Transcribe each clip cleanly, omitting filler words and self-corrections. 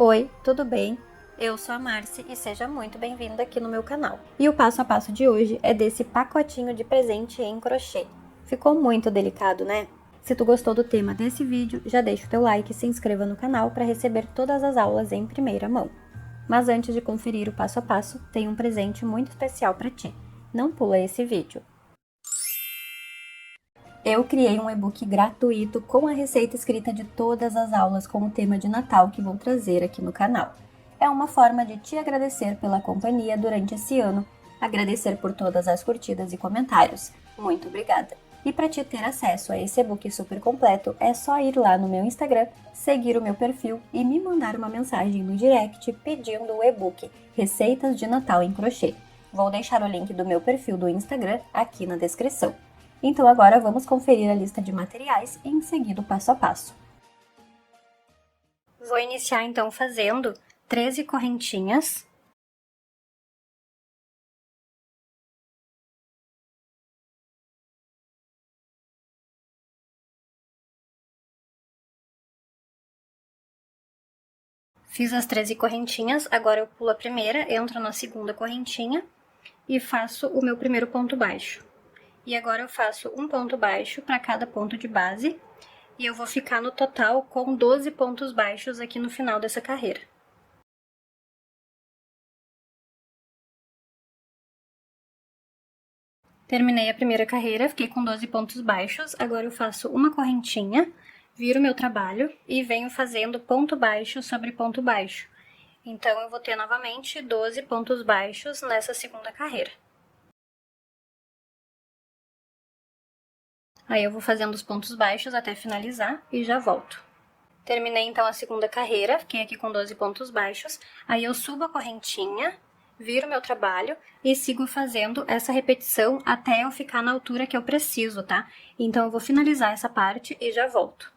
Oi, tudo bem? Eu sou a Marci e seja muito bem-vinda aqui no meu canal. E o passo a passo de hoje é desse pacotinho de presente em crochê. Ficou muito delicado, né? Se tu gostou do tema desse vídeo, já deixa o teu like e se inscreva no canal para receber todas as aulas em primeira mão. Mas antes de conferir o passo a passo, tem um presente muito especial para ti. Não pula esse vídeo. Eu criei um e-book gratuito com a receita escrita de todas as aulas com o tema de Natal que vou trazer aqui no canal. É uma forma de te agradecer pela companhia durante esse ano, agradecer por todas as curtidas e comentários. Muito obrigada! E para te ter acesso a esse e-book super completo, é só ir lá no meu Instagram, seguir o meu perfil e me mandar uma mensagem no direct pedindo o e-book Receitas de Natal em Crochê. Vou deixar o link do meu perfil do Instagram aqui na descrição. Então agora vamos conferir a lista de materiais e em seguida o passo a passo. Vou iniciar então fazendo 13 correntinhas. Fiz as 13 correntinhas, agora eu pulo a primeira, entro na segunda correntinha e faço o meu primeiro ponto baixo. E agora eu faço um ponto baixo para cada ponto de base, e eu vou ficar no total com 12 pontos baixos aqui no final dessa carreira. Terminei a primeira carreira, fiquei com 12 pontos baixos, agora eu faço uma correntinha, viro meu trabalho e venho fazendo ponto baixo sobre ponto baixo. Então, eu vou ter novamente 12 pontos baixos nessa segunda carreira. Aí eu vou fazendo os pontos baixos até finalizar e já volto. Terminei então a segunda carreira, fiquei aqui com 12 pontos baixos, aí eu subo a correntinha, viro meu trabalho e sigo fazendo essa repetição até eu ficar na altura que eu preciso, tá? Então eu vou finalizar essa parte e já volto.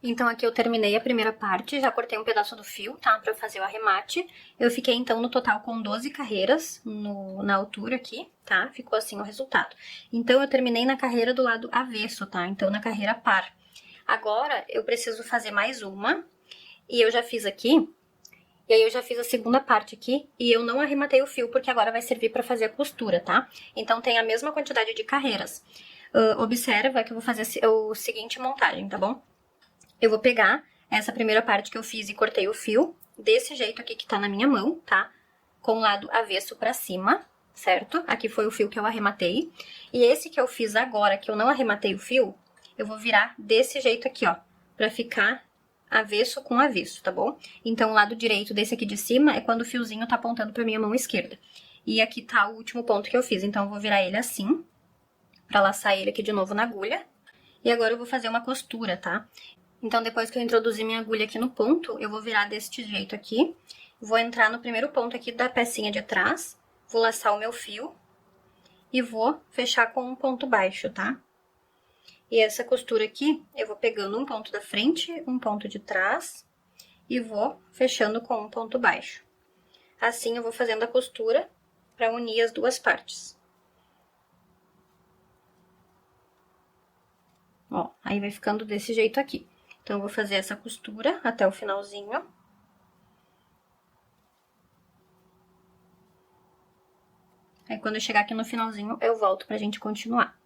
Então aqui eu terminei a primeira parte, já cortei um pedaço do fio, tá? Pra fazer o arremate. Eu fiquei então no total com 12 carreiras na altura aqui, tá? Ficou assim o resultado. Então eu terminei na carreira do lado avesso, tá? Então na carreira par. Agora eu preciso fazer mais uma, e eu já fiz aqui, e aí eu já fiz a segunda parte aqui, e eu não arrematei o fio, porque agora vai servir pra fazer a costura, tá? Então tem a mesma quantidade de carreiras. Observa que eu vou fazer o seguinte montagem, tá bom? Eu vou pegar essa primeira parte que eu fiz e cortei o fio, desse jeito aqui que tá na minha mão, tá? Com o lado avesso pra cima, certo? Aqui foi o fio que eu arrematei. E esse que eu fiz agora, que eu não arrematei o fio, eu vou virar desse jeito aqui, ó, pra ficar avesso com avesso, tá bom? Então, o lado direito desse aqui de cima é quando o fiozinho tá apontando pra minha mão esquerda. E aqui tá o último ponto que eu fiz, então eu vou virar ele assim, pra laçar ele aqui de novo na agulha. E agora eu vou fazer uma costura, tá? Então, depois que eu introduzir minha agulha aqui no ponto, eu vou virar deste jeito aqui, vou entrar no primeiro ponto aqui da pecinha de trás, vou laçar o meu fio e vou fechar com um ponto baixo, tá? E essa costura aqui, eu vou pegando um ponto da frente, um ponto de trás e vou fechando com um ponto baixo. Assim, eu vou fazendo a costura para unir as duas partes. Ó, aí vai ficando desse jeito aqui. Então, eu vou fazer essa costura até o finalzinho. Aí, quando eu chegar aqui no finalzinho, eu volto pra gente continuar.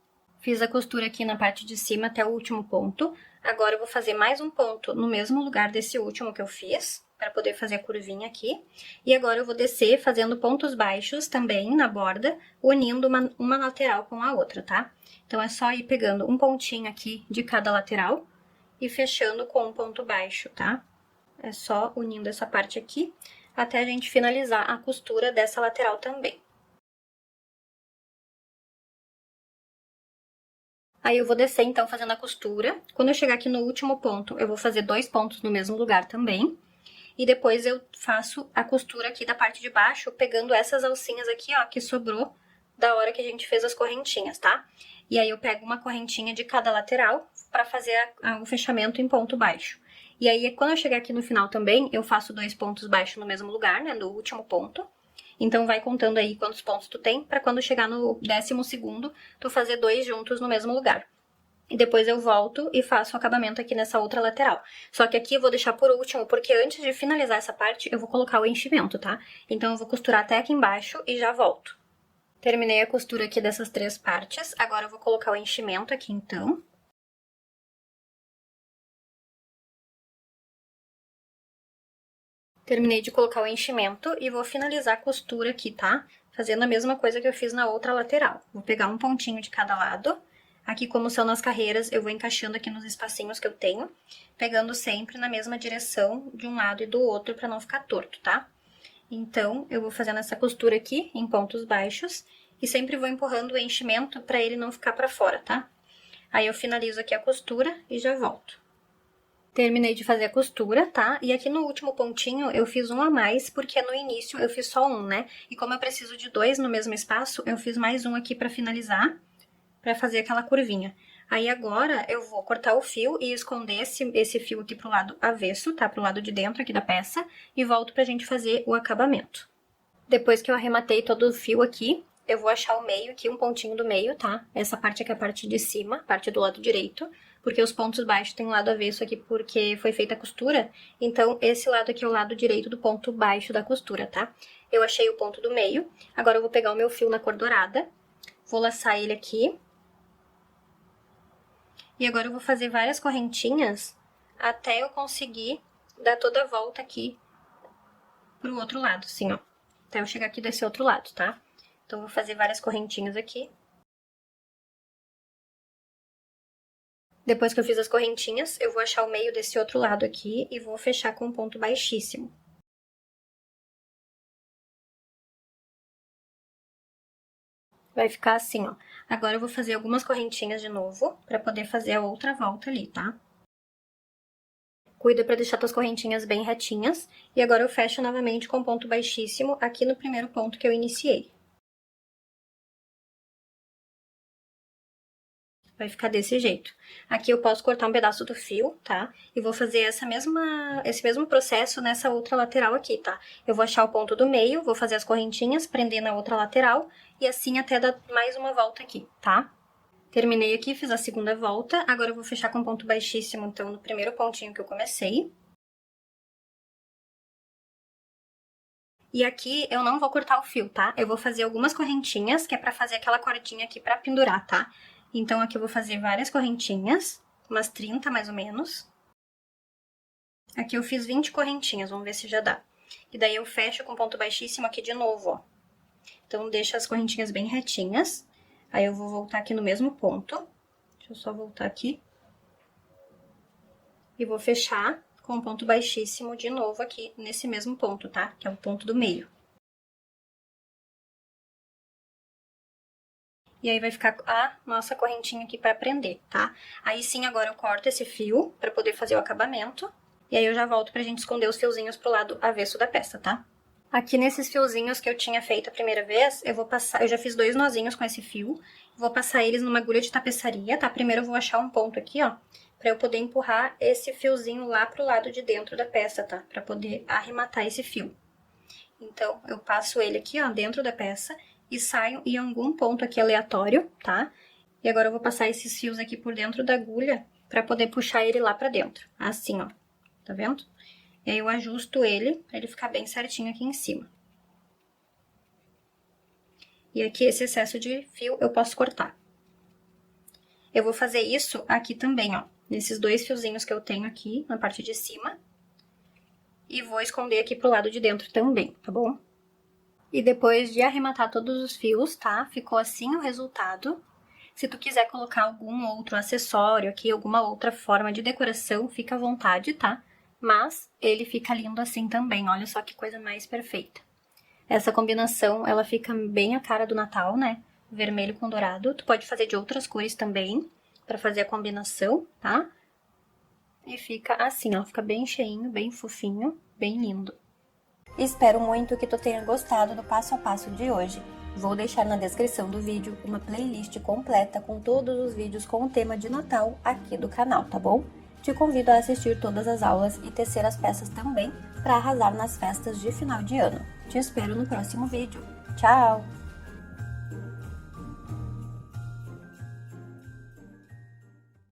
Fiz a costura aqui na parte de cima até o último ponto. Agora, eu vou fazer mais um ponto no mesmo lugar desse último que eu fiz, para poder fazer a curvinha aqui. E agora, eu vou descer fazendo pontos baixos também na borda, unindo uma lateral com a outra, tá? Então, é só ir pegando um pontinho aqui de cada lateral e fechando com um ponto baixo, tá? É só unindo essa parte aqui, até a gente finalizar a costura dessa lateral também. Aí eu vou descer, então, fazendo a costura. Quando eu chegar aqui no último ponto, eu vou fazer 2 pontos no mesmo lugar também. E depois eu faço a costura aqui da parte de baixo, pegando essas alcinhas aqui, ó, que sobrou da hora que a gente fez as correntinhas, tá? E aí eu pego uma correntinha de cada lateral pra fazer o fechamento em ponto baixo. E aí, quando eu chegar aqui no final também, eu faço 2 pontos baixos no mesmo lugar, né, no último ponto. Então, vai contando aí quantos pontos tu tem, pra quando chegar no 12º, tu fazer 2 juntos no mesmo lugar. E depois eu volto e faço o acabamento aqui nessa outra lateral. Só que aqui eu vou deixar por último, porque antes de finalizar essa parte, eu vou colocar o enchimento, tá? Então eu vou costurar até aqui embaixo e já volto. Terminei a costura aqui dessas 3 partes, agora eu vou colocar o enchimento aqui então. Terminei de colocar o enchimento e vou finalizar a costura aqui, tá? Fazendo a mesma coisa que eu fiz na outra lateral. Vou pegar um pontinho de cada lado. Aqui, como são nas carreiras, eu vou encaixando aqui nos espacinhos que eu tenho, pegando sempre na mesma direção de um lado e do outro pra não ficar torto, tá? Então, eu vou fazendo essa costura aqui em pontos baixos e sempre vou empurrando o enchimento pra ele não ficar pra fora, tá? Aí eu finalizo aqui a costura e já volto. Terminei de fazer a costura, tá? E aqui no último pontinho eu fiz um a mais, porque no início eu fiz só um, né? E como eu preciso de 2 no mesmo espaço, eu fiz mais um aqui pra finalizar, pra fazer aquela curvinha. Aí agora eu vou cortar o fio e esconder esse fio aqui pro lado avesso, tá? Pro lado de dentro aqui da peça, e volto pra gente fazer o acabamento. Depois que eu arrematei todo o fio aqui, eu vou achar o meio aqui, um pontinho do meio, tá? Essa parte aqui é a parte de cima, parte do lado direito, porque os pontos baixos tem um lado avesso aqui porque foi feita a costura, então esse lado aqui é o lado direito do ponto baixo da costura, tá? Eu achei o ponto do meio, agora eu vou pegar o meu fio na cor dourada, vou laçar ele aqui, e agora eu vou fazer várias correntinhas até eu conseguir dar toda a volta aqui pro outro lado, assim, ó, até eu chegar aqui desse outro lado, tá? Então, eu vou fazer várias correntinhas aqui. Depois que eu fiz as correntinhas, eu vou achar o meio desse outro lado aqui e vou fechar com um ponto baixíssimo. Vai ficar assim, ó. Agora eu vou fazer algumas correntinhas de novo, pra poder fazer a outra volta ali, tá? Cuida pra deixar tuas correntinhas bem retinhas. E agora eu fecho novamente com ponto baixíssimo aqui no primeiro ponto que eu iniciei. Vai ficar desse jeito. Aqui eu posso cortar um pedaço do fio, tá? E vou fazer esse mesmo processo nessa outra lateral aqui, tá? Eu vou achar o ponto do meio, vou fazer as correntinhas, prender na outra lateral e assim até dar mais uma volta aqui, tá? Terminei aqui, fiz a segunda volta, agora eu vou fechar com ponto baixíssimo, então, no primeiro pontinho que eu comecei. E aqui eu não vou cortar o fio, tá? Eu vou fazer algumas correntinhas, que é pra fazer aquela cordinha aqui pra pendurar, tá? Então, aqui eu vou fazer várias correntinhas, umas 30 mais ou menos. Aqui eu fiz 20 correntinhas, vamos ver se já dá. E daí eu fecho com ponto baixíssimo aqui de novo, ó. Então, deixa as correntinhas bem retinhas. Aí eu vou voltar aqui no mesmo ponto. Deixa eu só voltar aqui. E vou fechar com um ponto baixíssimo de novo aqui nesse mesmo ponto, tá? Que é o ponto do meio. E aí vai ficar a nossa correntinha aqui pra prender, tá? Aí sim, agora eu corto esse fio pra poder fazer o acabamento. E aí eu já volto pra gente esconder os fiozinhos pro lado avesso da peça, tá? Aqui nesses fiozinhos que eu tinha feito a primeira vez, eu vou passar... Eu já fiz 2 nozinhos com esse fio. Vou passar eles numa agulha de tapeçaria, tá? Primeiro eu vou achar um ponto aqui, ó, pra eu poder empurrar esse fiozinho lá pro lado de dentro da peça, tá? Pra poder arrematar esse fio. Então, eu passo ele aqui, ó, dentro da peça e saio em algum ponto aqui aleatório, tá? E agora eu vou passar esses fios aqui por dentro da agulha pra poder puxar ele lá pra dentro. Assim, ó. Tá vendo? E aí eu ajusto ele pra ele ficar bem certinho aqui em cima. E aqui esse excesso de fio eu posso cortar. Eu vou fazer isso aqui também, ó. Nesses 2 fiozinhos que eu tenho aqui na parte de cima. E vou esconder aqui pro lado de dentro também, tá bom? E depois de arrematar todos os fios, tá? Ficou assim o resultado. Se tu quiser colocar algum outro acessório aqui, alguma outra forma de decoração, fica à vontade, tá? Mas ele fica lindo assim também, olha só que coisa mais perfeita. Essa combinação, ela fica bem a cara do Natal, né? Vermelho com dourado. Tu pode fazer de outras cores também, pra fazer a combinação, tá? E fica assim, ó, fica bem cheinho, bem fofinho, bem lindo. Espero muito que tu tenha gostado do passo a passo de hoje. Vou deixar na descrição do vídeo uma playlist completa com todos os vídeos com o tema de Natal aqui do canal, tá bom? Te convido a assistir todas as aulas e tecer as peças também para arrasar nas festas de final de ano. Te espero no próximo vídeo. Tchau!